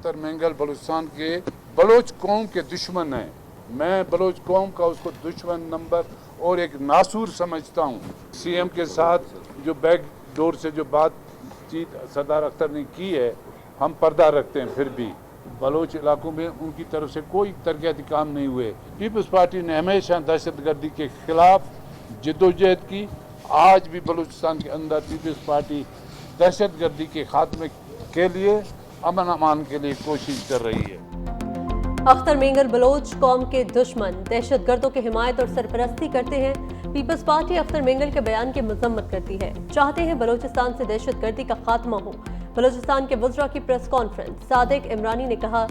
अख्तर मेंगल बलूचिस्तान के बलोच कौम के दुश्मन हैं। मैं बलोच कौम का उसको दुश्मन नंबर और एक नासूर समझता हूँ। सीएम के साथ जो बैक डोर से जो बातचीत सरदार अख्तर ने की है, हम पर्दा रखते हैं, फिर भी बलोच इलाकों में उनकी तरफ से कोई तरक्याती काम नहीं हुए। पीपल्स पार्टी ने हमेशा दहशतगर्दी के खिलाफ जद्दोजहद की। आज भी बलूचिस्तान के अंदर पीपल्स पार्टी दहशतगर्दी के खात्मे के लिए, अमन अमान के लिए कोशिश कर रही है। अख्तर मेंगल बलोच कौम के दुश्मन, दहशतगर्दों की हिमायत और सरपरस्ती करते हैं। पीपल्स पार्टी अख्तर मेंगल के बयान की मजम्मत करती है, चाहते हैं बलूचिस्तान से दहशतगर्दी का खात्मा हो। बलूचिस्तान के वज़रा की प्रेस कॉन्फ्रेंस, सादिक इमरानी ने कहा,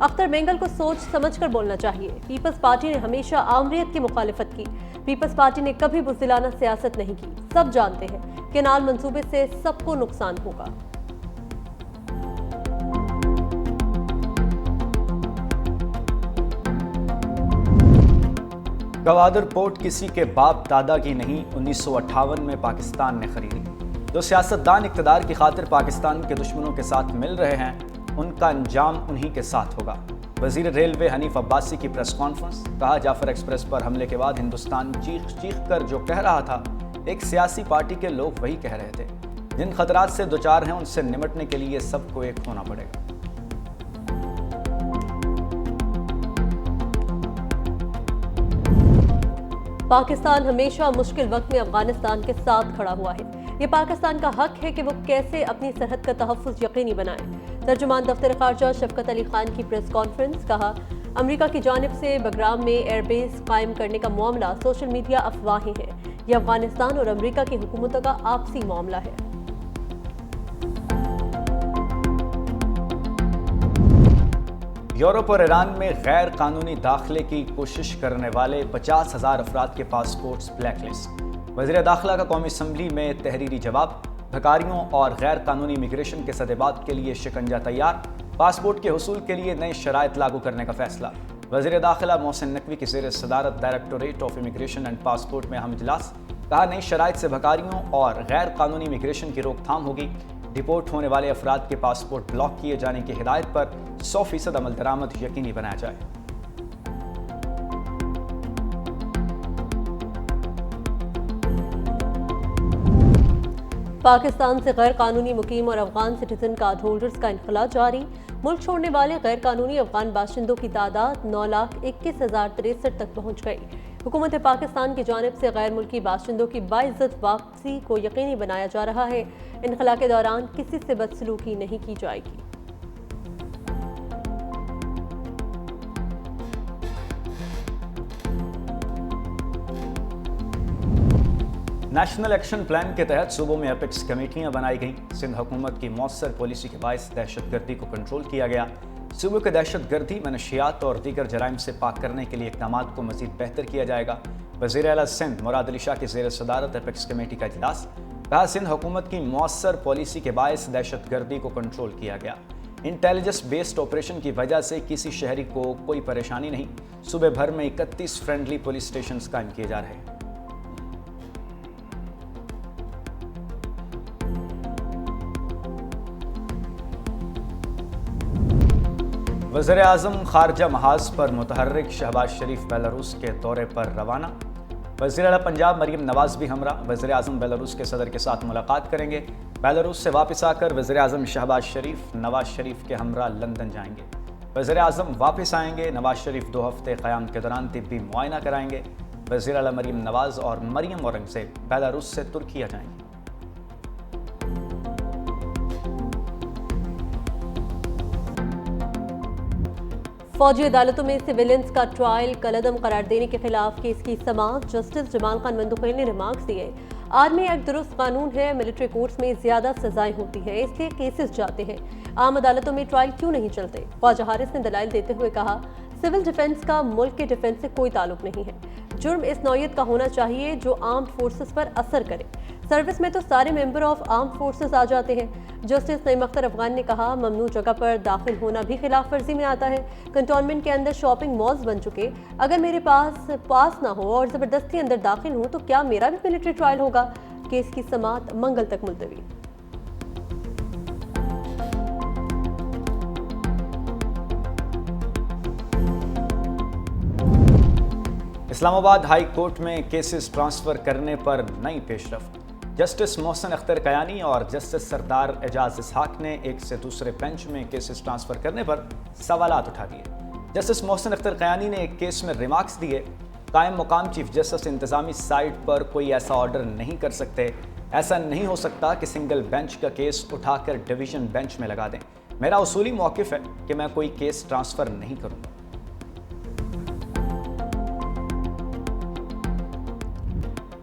अख्तर मेंगल को सोच समझकर बोलना चाहिए। पीपल्स पार्टी ने हमेशा आमरीत की मुखालिफत की। पीपल्स पार्टी ने कभी बुज़दिलाना सियासत नहीं की। सब जानते हैं केनाल मंसूबे से सबको नुकसान होगा। गवादर पोर्ट किसी के बाप दादा की नहीं, 1958 में पाकिस्तान ने खरीदी। जो सियासतदान इक़्तिदार की खातिर पाकिस्तान के दुश्मनों के साथ मिल रहे हैं, उनका अंजाम उन्हीं के साथ होगा। वज़ीर रेलवे हनीफ अब्बासी की प्रेस कॉन्फ्रेंस, कहा जाफर एक्सप्रेस पर हमले के बाद हिंदुस्तान चीख चीख कर जो कह रहा था, एक सियासी पार्टी के लोग वही कह रहे थे। जिन खतरात से दोचार हैं, उनसे निमटने के लिए सबको एक होना पड़ेगा। पाकिस्तान हमेशा मुश्किल वक्त में अफगानिस्तान के साथ खड़ा हुआ है। ये पाकिस्तान का हक है कि वो कैसे अपनी सरहद का तहफ़्फ़ुज़ यकीनी बनाए। तर्जुमान दफ्तर ख़ारजा शफ़क़त अली ख़ान की प्रेस कॉन्फ्रेंस, कहा, अमेरिका की जानिब से बगराम में एयरबेस कायम करने का मामला सोशल मीडिया अफवाहें हैं। यह अफगानिस्तान और अमेरिका की हुकूमतों का आपसी मामला है। यूरोप और ईरान में गैर कानूनी दाखिले की कोशिश करने वाले 50,000 अफराद के पासपोर्ट्स ब्लैकलिस्ट। वज़ीर दाखिला का कौमी असम्बली में तहरीरी जवाब, भकारियों और गैर कानूनी इमिग्रेशन के सदेबात के लिए शिकंजा तैयार, पासपोर्ट के हुसूल के लिए नए शराइत लागू करने का फैसला। वज़ीर दाखिला मोहसिन नकवी की ज़ेर सदारत directorate of immigration and passport में अहम इजलास, कहा, नई शराइत से भकारियों और गैर कानूनी इमिग्रेशन की रोकथाम होगी। डिपोर्ट होने वाले अफराद के पासपोर्ट ब्लॉक किए जाने की हिदायत पर 100% अमल दरामद यकीनी बनाया जाए। पाकिस्तान से गैर कानूनी मुकीम और अफगान सिटीजन कार्ड होल्डर्स का इनखला जारी। मुल्क छोड़ने वाले गैर कानूनी अफगान बाशिंदों की तादाद 9,21,063 तक पहुँच गई। हुकूमत पाकिस्तान की जानिब से गैर मुल्की बाशिंदों की बाइज्जत वापसी को यकीनी बनाया जा रहा है। इनखला के दौरान किसी से बदसलूकी नहीं की जाएगी। नेशनल एक्शन प्लान के तहत सूबों में एपिक्स कमेटियां बनाई गईं। सिंध हुकूमत की मौसर पॉलिसी के बायस दहशतगर्दी को कंट्रोल किया गया। सूबे को दहशतगर्दी, मनशियात और दीगर जराइम से पाक करने के लिए इक़दामात को मज़ीद बेहतर किया जाएगा। वज़ीर आला सिंध मुराद अली शाह की ज़ेर सदारत एपिक्स कमेटी का इजलास, कहा, सिंध हुकूमत की मौसर पॉलिसी के बायस दहशतगर्दी को कंट्रोल किया गया। इंटेलिजेंस बेस्ड ऑपरेशन की वजह से किसी शहरी को कोई परेशानी नहीं। सूबे भर में 31 फ्रेंडली पुलिस स्टेशन कायम किए जा रहे हैं। वज़ीर आज़म खारजा महाज पर मुतहर्रिक शहबाज शरीफ बेलारूस के दौरे पर रवाना। वज़ीर आला पंजाब मरीम नवाज भी हमरा। वज़ीर आज़म बेलारूस के सदर के साथ मुलाकात करेंगे। बेलारूस से वापस आकर वज़ीर आज़म शहबाज शरीफ नवाज शरीफ के हमरा लंदन जाएंगे। वज़ीर आज़म वापस आएंगे। नवाज शरीफ 2 हफ्ते क़याम के दौरान तिब्बी मुआयना कराएंगे। वज़ीर आला मरीम नवाज और मरियम औरंगज़ेब बेलारूस से तुर्किया जाएंगे। फौजी अदालतों में सिविलियंस का ट्रायल कलअदम करार देने के खिलाफ केस की समाअत जस्टिस जमाल खान मंदुखैल ने रिमार्क्स दिए। आर्मी एक्ट दुरुस्त कानून है, मिलिट्री कोर्ट्स में ज्यादा सजाएं होती हैं, इसलिए केसेस जाते हैं। आम अदालतों में ट्रायल क्यों नहीं चलते? ख्वाजा हारिस ने दलाइल देते हुए कहा, सिविल डिफेंस का मुल्क के डिफेंस से कोई ताल्लुक नहीं है। जुर्म इस नौयत का होना चाहिए जो आर्म्ड फोर्सेस पर असर करे। सर्विस में तो सारे मेंबर ऑफ आर्म्ड फोर्सेस आ जाते हैं। जस्टिस नईम अख्तर अफगान ने कहा, ममनू जगह पर दाखिल होना भी खिलाफ वर्जी में आता है। कंटोनमेंट के अंदर शॉपिंग मॉल्स बन चुके, अगर मेरे पास ना हो और ज़बरदस्ती अंदर दाखिल हूँ तो क्या मेरा भी मिलिट्री ट्रायल होगा? केस की समाअत मंगल तक मुलतवी। اسلام آباد ہائی کورٹ میں کیسز ٹرانسفر کرنے پر نئی پیش رفت۔ جسٹس محسن اختر قیانی اور جسٹس سردار اعجاز اسحاق نے ایک سے دوسرے بینچ میں کیسز ٹرانسفر کرنے پر سوالات اٹھا دیے۔ جسٹس محسن اختر قیانی نے ایک کیس میں ریمارکس دیے، قائم مقام چیف جسٹس انتظامی سائٹ پر کوئی ایسا آرڈر نہیں کر سکتے، ایسا نہیں ہو سکتا کہ سنگل بینچ کا کیس اٹھا کر ڈویژن بینچ میں لگا دیں۔ میرا اصولی موقف ہے کہ میں کوئی کیس ٹرانسفر نہیں کروں گا۔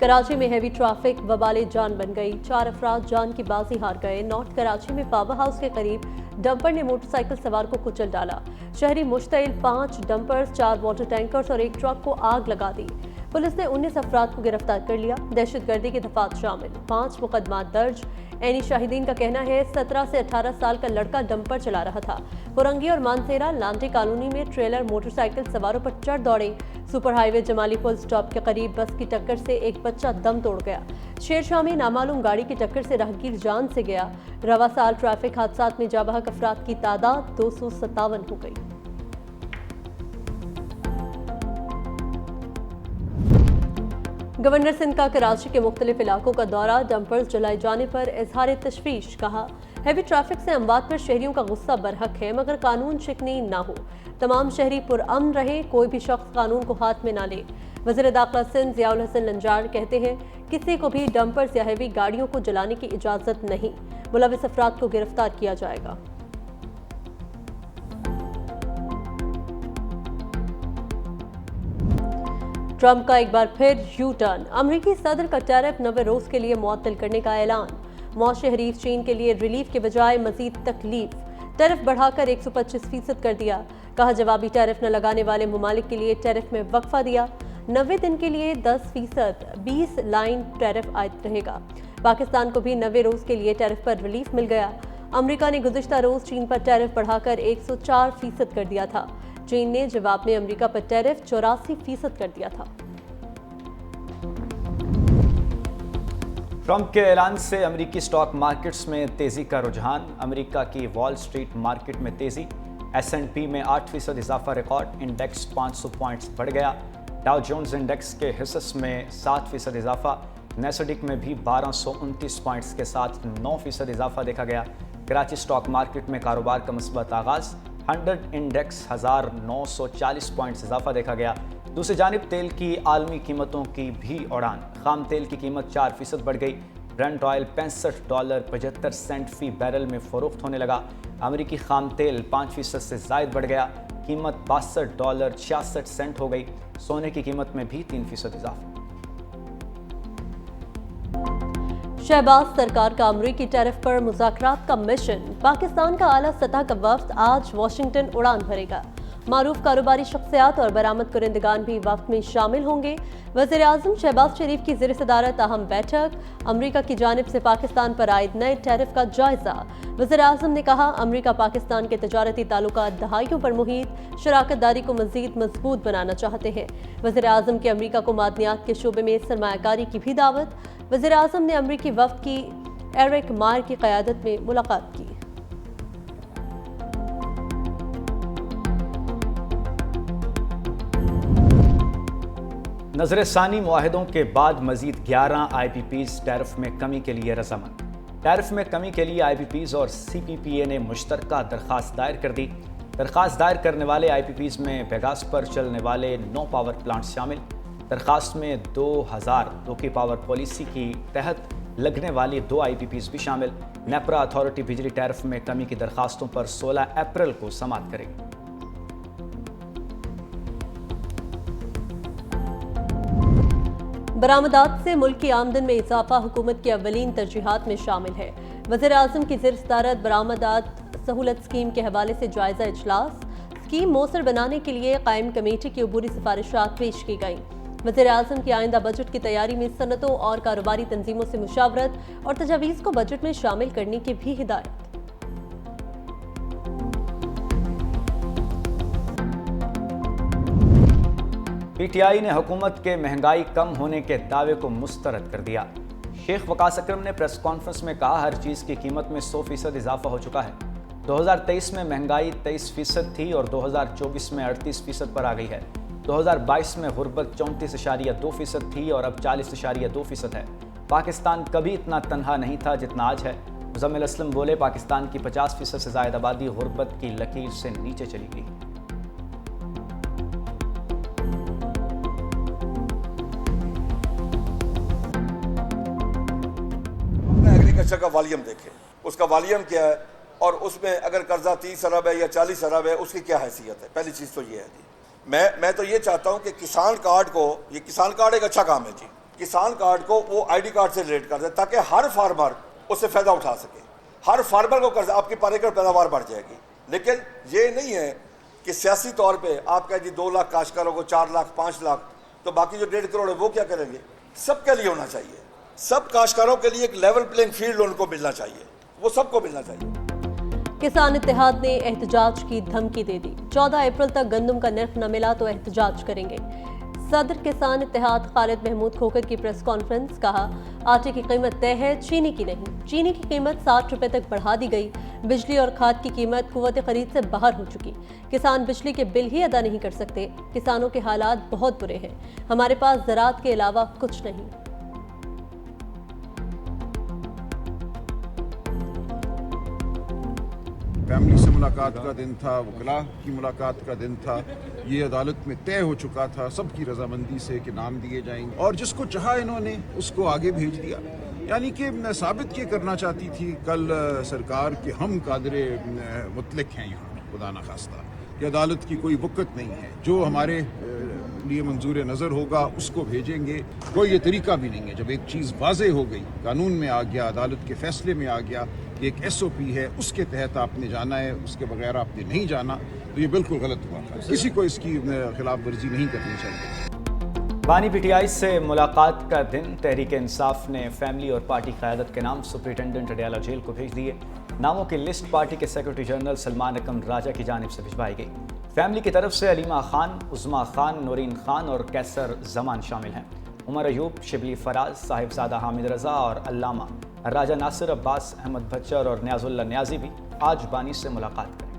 کراچی میں ہیوی ٹریفک وبال جان بن گئی، 4 افراد جان کی بازی ہار گئے۔ نارتھ کراچی میں پاور ہاؤس کے قریب ڈمپر نے موٹر سائیکل سوار کو کچل ڈالا۔ شہری مشتعل 5 ڈمپرز، 4 واٹر ٹینکرز اور ایک ٹرک کو آگ لگا دی۔ پولیس نے 19 افراد کو گرفتار کر لیا، دہشت گردی کے دفعات شامل 5 مقدمات درج۔ عینی شاہدین کا کہنا ہے 17 سے 18 سال کا لڑکا ڈمپر چلا رہا تھا۔ پورنگی اور مانسیرا لانٹی کالونی میں ٹریلر موٹر سائیکل سواروں پر چڑھ دوڑے۔ سپر ہائی وے جمالی پل سٹاپ کے قریب بس کی ٹکر سے ایک بچہ دم توڑ گیا۔ شیرشاہ میں نامعلوم گاڑی کی ٹکر سے راہگیر جان سے گیا۔ رواں سال ٹریفک حادثات میں جاں بحق افراد کی تعداد 257 ہو گئی۔ گورنر سندھ کا کراچی کے مختلف علاقوں کا دورہ، ڈمپرز جلائے جانے پر اظہار تشویش، کہا ہیوی ٹریفک سے اموات پر شہریوں کا غصہ برحق ہے مگر قانون شکنی نہ ہو، تمام شہری پرامن رہے، کوئی بھی شخص قانون کو ہاتھ میں نہ لے۔ وزیر داخلہ سندھ ضیاء الحسن لنجار کہتے ہیں کسی کو بھی ڈمپرز یا ہیوی گاڑیوں کو جلانے کی اجازت نہیں، ملوث افراد کو گرفتار کیا جائے گا۔ ٹرمپ کا ایک بار پھر یو ٹرن، امریکی صدر کا ٹیرف 90 روز کے لیے معطل کرنے کا اعلان۔ معاشی حریف چین کے لیے ریلیف کے بجائے مزید تکلیف، ٹیرف بڑھا کر 125% کر دیا، کہا جوابی ٹیرف نہ لگانے والے ممالک کے لیے ٹیرف میں وقفہ دیا، 90 دن کے لیے 10%، 20 لائن ٹیرف عائد رہے گا۔ پاکستان کو بھی 90 روز کے لیے ٹیرف پر ریلیف مل گیا۔ امریکہ نے گزشتہ روز چین پر ٹیرف بڑھا کر 104% کر دیا تھا، چین نے جواب میں امریکہ پر ٹیرف 84% کر دیا تھا۔ ٹرمپ کے اعلان سے امریکی سٹاک مارکیٹس میں تیزی کا رجحان، امریکہ کی وال سٹریٹ مارکیٹ میں تیزی، S&P میں 8% اضافہ ریکارڈ، انڈیکس 500 پوائنٹس بڑھ گیا، ڈاؤ جونز انڈیکس کے حصص میں 7% اضافہ، نیسڈیک میں بھی 1229 پوائنٹس کے ساتھ 9% اضافہ دیکھا گیا۔ کراچی سٹاک مارکیٹ میں کاروبار کا مثبت آغاز، 100 انڈیکس 1940 پوائنٹس اضافہ دیکھا گیا۔ دوسری جانب تیل کی عالمی قیمتوں کی بھی اڑان، خام تیل کی قیمت 4% بڑھ گئی، برنٹ آئل $65.75 فی بیرل میں فروخت ہونے لگا، امریکی خام تیل 5% سے زائد بڑھ گیا، قیمت $62.66 ہو گئی، سونے کی قیمت میں بھی 3% اضافہ۔ شہباز سرکار کا امریکی ٹیرف پر مذاکرات کا مشن، پاکستان کا اعلیٰ سطح کا وفد آج واشنگٹن اڑان بھرے گا۔ معروف کاروباری شخصیات اور برآمد کنندگان بھی وفد میں شامل ہوں گے۔ وزیر اعظم شہباز شریف کی زیر صدارت اہم بیٹھک، امریکہ کی جانب سے پاکستان پر عائد نئے ٹیرف کا جائزہ۔ وزیر اعظم نے کہا امریکہ پاکستان کے تجارتی تعلقات دہائیوں پر محیط، شراکت داری کو مزید مضبوط بنانا چاہتے ہیں۔ وزیر اعظم کی امریکہ کو معدنیات کے شعبے میں سرمایہ کاری کی بھی دعوت۔ وزیر اعظم نے امریکی وفد کی ایرک مار کی قیادت میں ملاقات کی۔ نظر ثانی معاہدوں کے بعد مزید 11 IPPs ٹیرف میں کمی کے لیے رضامند۔ ٹیرف میں کمی کے لیے IPPs اور CPPA نے مشترکہ درخواست دائر کر دی۔ درخواست دائر کرنے والے IPPs میں بیگاس پر چلنے والے 9 پاور پلانٹس شامل۔ درخواست میں 2000 کی پاور پالیسی کی تحت لگنے والی 2 IPPs بھی شامل۔ نیپرا اتھارٹی بجلی ٹیرف میں کمی کی درخواستوں پر 16 اپریل کو سماعت کرے گی۔ برآمدات سے ملک کی آمدن میں اضافہ حکومت کی اولین ترجیحات میں شامل ہے۔ وزیر اعظم کی زیر صدارت برآمدات سہولت اسکیم کے حوالے سے جائزہ اجلاس، اسکیم مؤثر بنانے کے لیے قائم کمیٹی کی عبوری سفارشات پیش کی گئیں۔ وزیر اعظم کی آئندہ بجٹ کی تیاری میں صنعتوں اور کاروباری تنظیموں سے مشاورت اور تجاویز کو بجٹ میں شامل کرنے کی بھی ہدایت۔ PTI نے حکومت کے مہنگائی کم ہونے کے دعوے کو مسترد کر دیا۔ شیخ وقاص اکرم نے پریس کانفرنس میں کہا ہر چیز کی قیمت میں 100% اضافہ ہو چکا ہے۔ 2023 میں مہنگائی 23% تھی اور 2024 میں 38% پر آ گئی ہے۔ 2022 में गुर्बत 34.2% थी और अब 40.2% है। पाकिस्तान कभी इतना तन्हा नहीं था जितना आज है। मुज़म्मिल असलम बोले, पाकिस्तान की 50% से ज़ायद आबादी गुर्बत की लकीर से नीचे चली गई। एग्रीकल्चर का वॉल्यूम देखें, उसका वॉल्यूम क्या है और उसमें अगर कर्जा 30 अरब है या 40 अरब है, उसकी क्या हैसियत है। पहली चीज़ तो ये है जी। मैं तो ये चाहता हूँ कि किसान कार्ड को, ये किसान कार्ड एक अच्छा काम है जी, किसान कार्ड को वो आईडी कार्ड से रिलेट कर दे ताकि हर फार्मर उससे फ़ायदा उठा सके। हर फार्मर को कर्जा, आपकी पर एकड़ पैदावार बढ़ जाएगी। लेकिन ये नहीं है कि सियासी तौर पर आप कहें जी 2 लाख काश्तकारों को, 4 लाख, 5 लाख, तो बाकी जो 1.5 करोड़ है वो क्या करेंगे। सबके लिए होना चाहिए, सब काश्तकारों के लिए एक लेवल प्लेइंग फील्ड उनको मिलना चाहिए, वो सबको मिलना चाहिए। किसान इत्तेहाद ने एहतजाज की धमकी दे दी। 14 अप्रैल तक गंदम का नर्ख न मिला तो एहतजाज करेंगे। सदर किसान इत्तेहाद खालिद महमूद खोखर की प्रेस कॉन्फ्रेंस, कहा आटे की कीमत तय है, चीनी की नहीं। चीनी की कीमत 60 रुपए तक बढ़ा दी गई। बिजली और खाद की कीमत कुव्वत खरीद से बाहर हो चुकी। किसान बिजली के बिल ही अदा नहीं कर सकते। किसानों के हालात बहुत बुरे हैं। हमारे पास ज़राअत के अलावा कुछ नहीं। फैमिली से मुलाकात का दिन था, वकला की मुलाकात का दिन था। ये अदालत में तय हो चुका था सबकी रजामंदी से कि नाम दिए जाएंगे, और जिसको चाहा इन्होंने उसको आगे भेज दिया। यानी कि मैं साबित ये करना चाहती थी कल सरकार के हम कादरे मुतलक हैं यहाँ, खुदा न खास्ता, कि अदालत की कोई वक़्त नहीं है। जो हमारे लिए मंजूर नज़र होगा उसको भेजेंगे। कोई ये तरीका भी नहीं है। जब एक चीज़ वाज़े हो गई, कानून में आ गया, अदालत के फैसले में आ गया, एक SOP है, उसके तहत आपने जाना है, उसके बगैर आपने नहीं जाना, तो ये बिल्कुल गलत हुआ था। किसी को इसकी खिलाफ वर्जी नहीं करनी चाहिए। बानी PTI से मुलाकात का दिन। तहरीक इंसाफ ने फैमिली और पार्टी क़यादत के नाम सुपरिटेंडेंट अडयाला जेल को भेज दिए। नामों की लिस्ट पार्टी के सेक्रेटरी जनरल सलमान अकम राजा की जानिब से भिजवाई गई। फैमिली की तरफ से अलीमा खान, उज़मा खान, नूरीन खान और कैसर जमान शामिल हैं। उमर अयूब, शिबली फराज, साहिबजादा हामिद रज़ा और अल्लामा राजा नासिर अब्बास, अहमद बच्चर और न्याजुल्लाह न्याजी भी आज बानी से मुलाकात करें।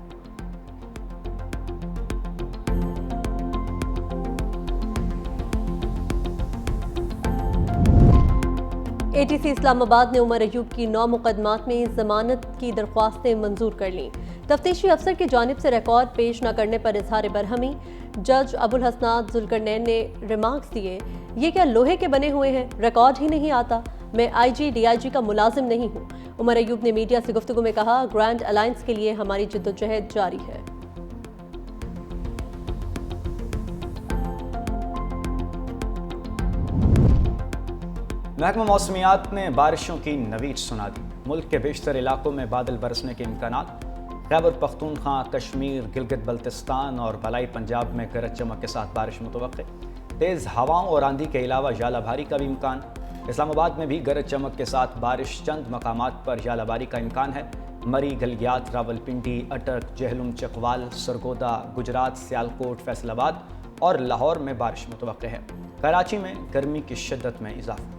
ATC इस्लामाबाद ने उमर अयूब की 9 मुकदमात में जमानत की दरख्वास्तें मंजूर कर लीं। तफ्तीशी अफसर की जानिब से रिकॉर्ड पेश न करने पर इजहार बरहमी। जज अबुल हसनात जुल्करनैन ने रिमार्क्स दिए, ये क्या लोहे के बने हुए हैं, रिकॉर्ड ही नहीं आता। मैं IG DIG का मुलाजिम नहीं हूँ। उमर अयूब ने मीडिया से गुफ्तगू में कहा, ग्रैंड अलायंस के लिए हमारी जद्दोजहद जारी है। महकमा मौसमियात ने बारिशों की नवीज सुना दी। मुल्क के बेशतर इलाकों में बादल बरसने के इम्कानात। खैबर पख्तूनख्वा, कश्मीर, गिलगित बल्तिस्तान और बलाई पंजाब में गरज चमक के साथ बारिश मुतवक्के। तेज़ हवाओं और आंधी के अलावा जालाबारी का भी इम्कान। इस्लामाबाद में भी गरज चमक के साथ बारिश। चंद मकामात पर जालाबारी का इम्कान है। मरी, गलगियात, रावलपिंडी, अटक, जहलुम, चकवाल, सरगोदा, गुजरात, सियालकोट, फैसलाबाद और लाहौर में बारिश मुतवक्के है। कराची में गर्मी की शिद्दत में इजाफा।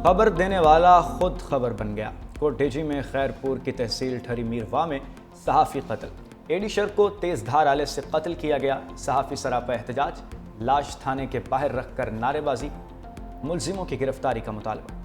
खबर देने वाला खुद खबर बन गया। कोटडेजी में खैरपुर की तहसील ठरी मीरवा में सहाफ़ी कत्ल। एडी शर को तेज़ धार आले से कत्ल किया गया। सहाफ़ी सरापा एहतजाज, लाश थाने के बाहर रखकर नारेबाजी। मुलजिमों की गिरफ्तारी का मुतालबा।